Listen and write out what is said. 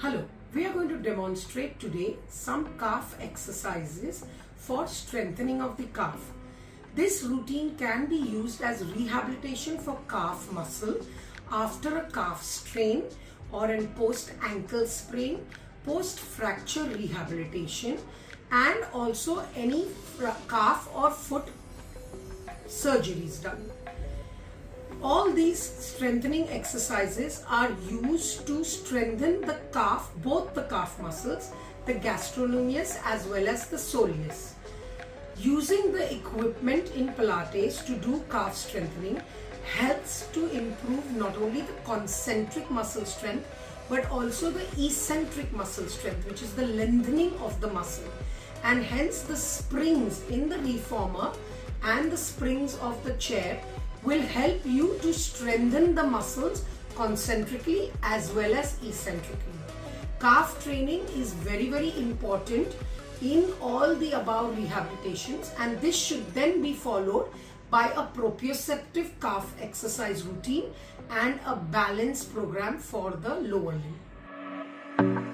Hello, we are going to demonstrate today some calf exercises for strengthening of the calf. This routine can be used as rehabilitation for calf muscle after a calf strain or in post ankle sprain, post fracture rehabilitation, and also any calf or foot surgeries done. All these strengthening exercises are used to strengthen the calf, both the calf muscles, the gastrocnemius as well as the soleus. Using the equipment in Pilates to do calf strengthening helps to improve not only the concentric muscle strength but also the eccentric muscle strength, which is the lengthening of the muscle, and hence the springs in the reformer and the springs of the chair will help you to strengthen the muscles concentrically as well as eccentrically. Calf training is very important in all the above rehabilitations, and this should then be followed by a proprioceptive calf exercise routine and a balance program for the lower limb.